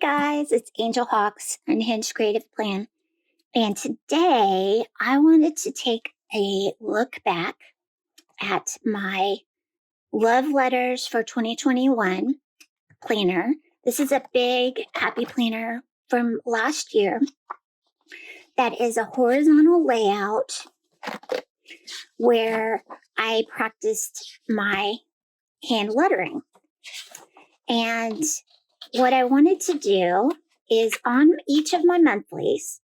guys, it's Angel Hawk's Unhinged Creative Plan. And today I wanted to take a look back at my Love Letters for 2021 planner. This is a big happy planner from last year that is a horizontal layout where I practiced my hand lettering. And what I wanted to do is on each of my monthlies,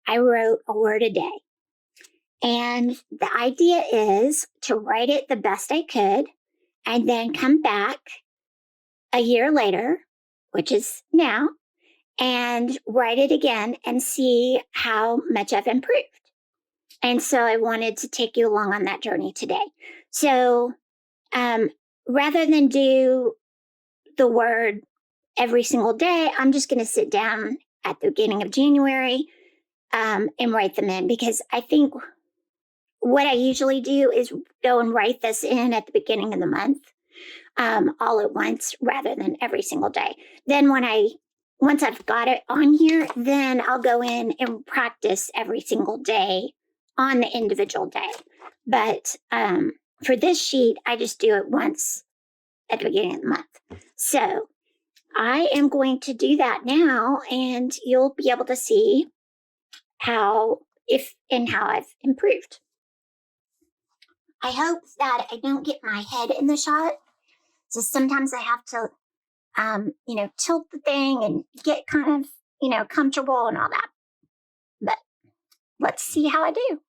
I wrote a word a day. And the idea is to write it the best I could and then come back a year later, which is now, and write it again and see how much I've improved. And so I wanted to take you along on that journey today. So rather than do the word every single day, I'm just going to sit down at the beginning of January and write them in, because I think what I usually do is go and write this in at the beginning of the month all at once rather than every single day. Then once I've got it on here, then I'll go in and practice every single day on the individual day. But for this sheet, I just do it once at the beginning of the month. So I am going to do that now, and you'll be able to see how I've improved. I hope that I don't get my head in the shot. So sometimes I have to, tilt the thing and get kind of, comfortable and all that. But let's see how I do.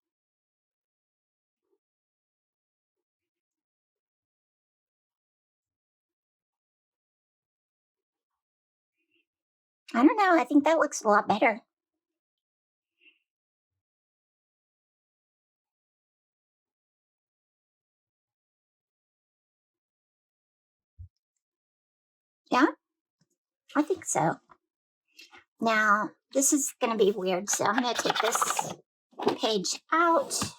I don't know. I think that looks a lot better. Yeah, I think so. Now, this is going to be weird, so I'm going to take this page out.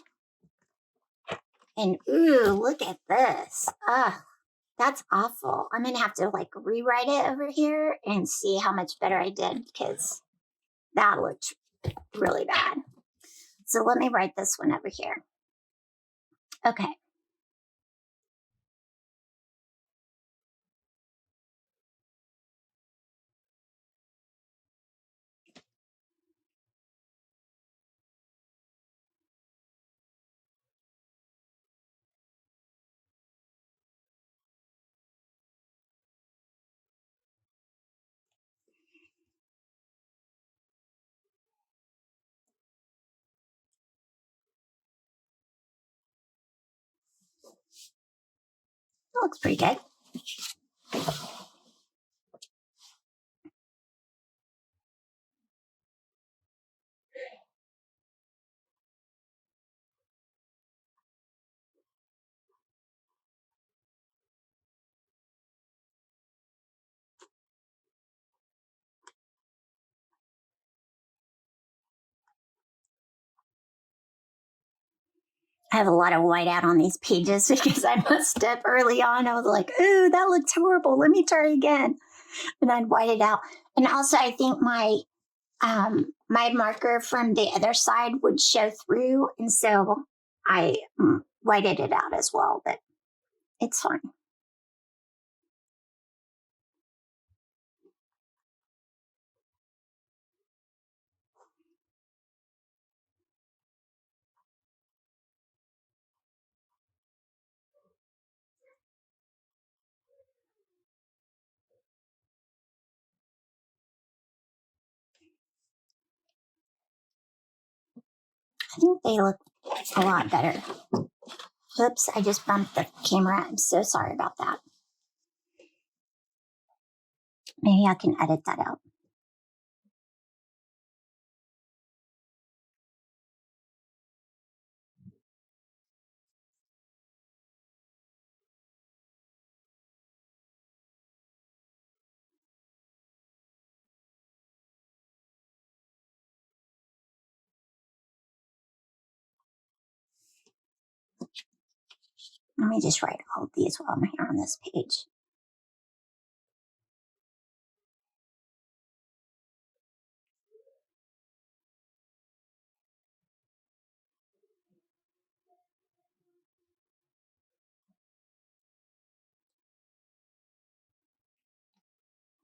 And ooh, look at this. That's awful. I'm going to have to rewrite it over here and see how much better I did, because that looked really bad. So let me write this one over here. Okay. That looks pretty good. I have a lot of whiteout on these pages because I messed up early on. I was like, ooh, that looks horrible. Let me try again. And I'd white it out. And also, I think my marker from the other side would show through. And so I whited it out as well, but it's fine. I think they look a lot better. Oops, I just bumped the camera. I'm so sorry about that. Maybe I can edit that out. Let me just write all of these while I'm here on this page.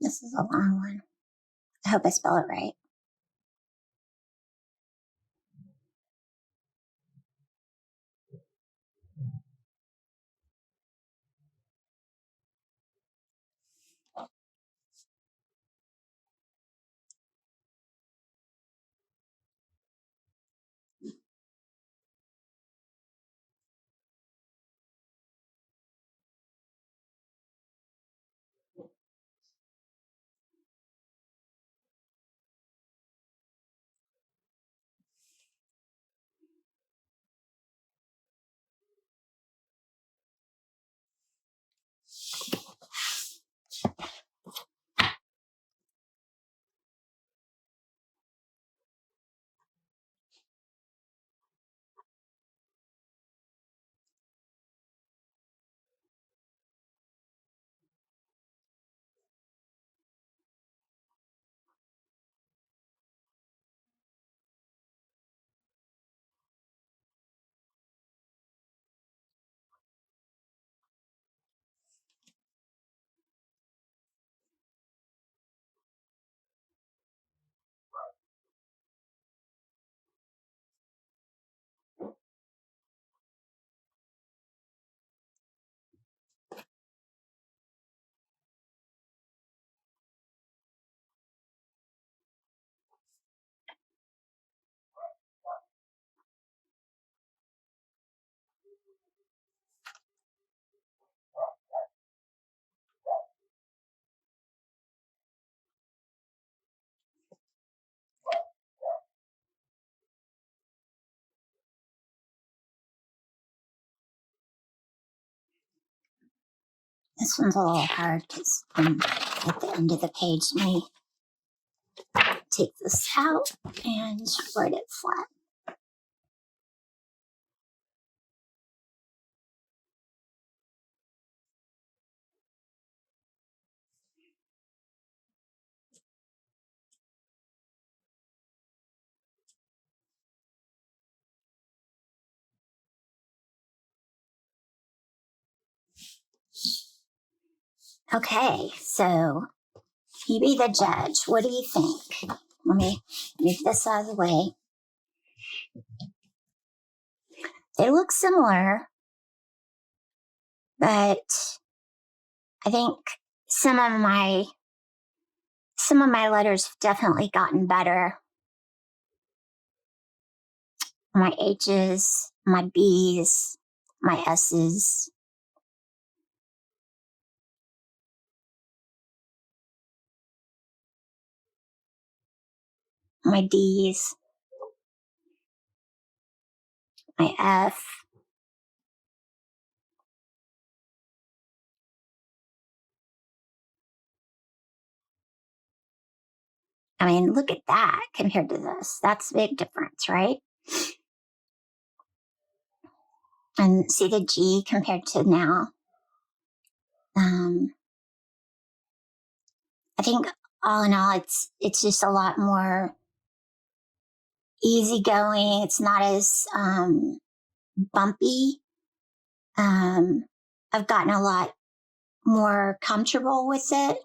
This is a long one. I hope I spell it right. This one's a little hard because I'm at the end of the page. Let me take this out and write it flat. Okay, so you be the judge. What do you think? Let me move this out of the way. They look similar, but I think some of my letters have definitely gotten better. My H's, my B's, my S's. My D's, my F. I mean, look at that compared to this. That's a big difference, right? And see the G compared to now. I think all in all, it's just a lot more easygoing. It's not as bumpy. I've gotten a lot more comfortable with it,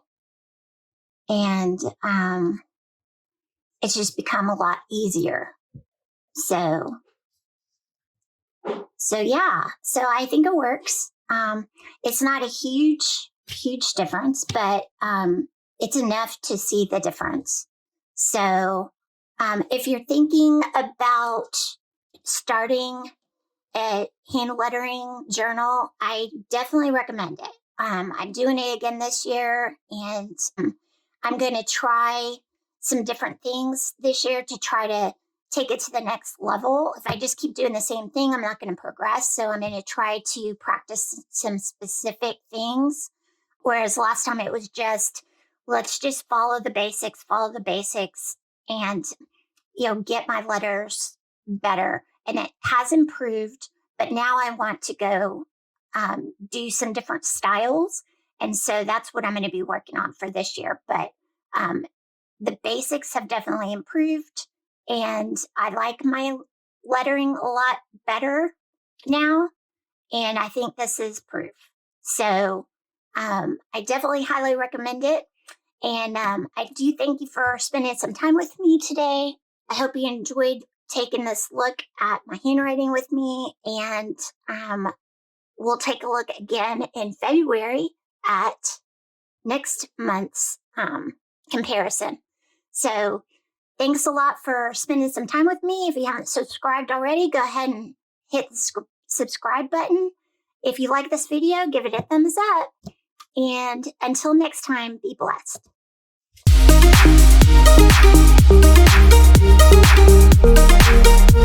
and it's just become a lot easier. So yeah. So I think it works. It's not a huge difference, but it's enough to see the difference. So if you're thinking about starting a Handlettering Journal, I definitely recommend it. I'm doing it again this year, and I'm going to try some different things this year to try to take it to the next level. If I just keep doing the same thing, I'm not going to progress. So I'm going to try to practice some specific things. Whereas last time it was just, let's just follow the basics, and, get my letters better. And it has improved, but now I want to go do some different styles. And so that's what I'm going to be working on for this year. But the basics have definitely improved, and I like my lettering a lot better now. And I think this is proof. So I definitely highly recommend it. And I do thank you for spending some time with me today. I hope you enjoyed taking this look at my handwriting with me. And we'll take a look again in February at next month's comparison. So thanks a lot for spending some time with me. If you haven't subscribed already, go ahead and hit the subscribe button. If you like this video, give it a thumbs up. And until next time, be blessed.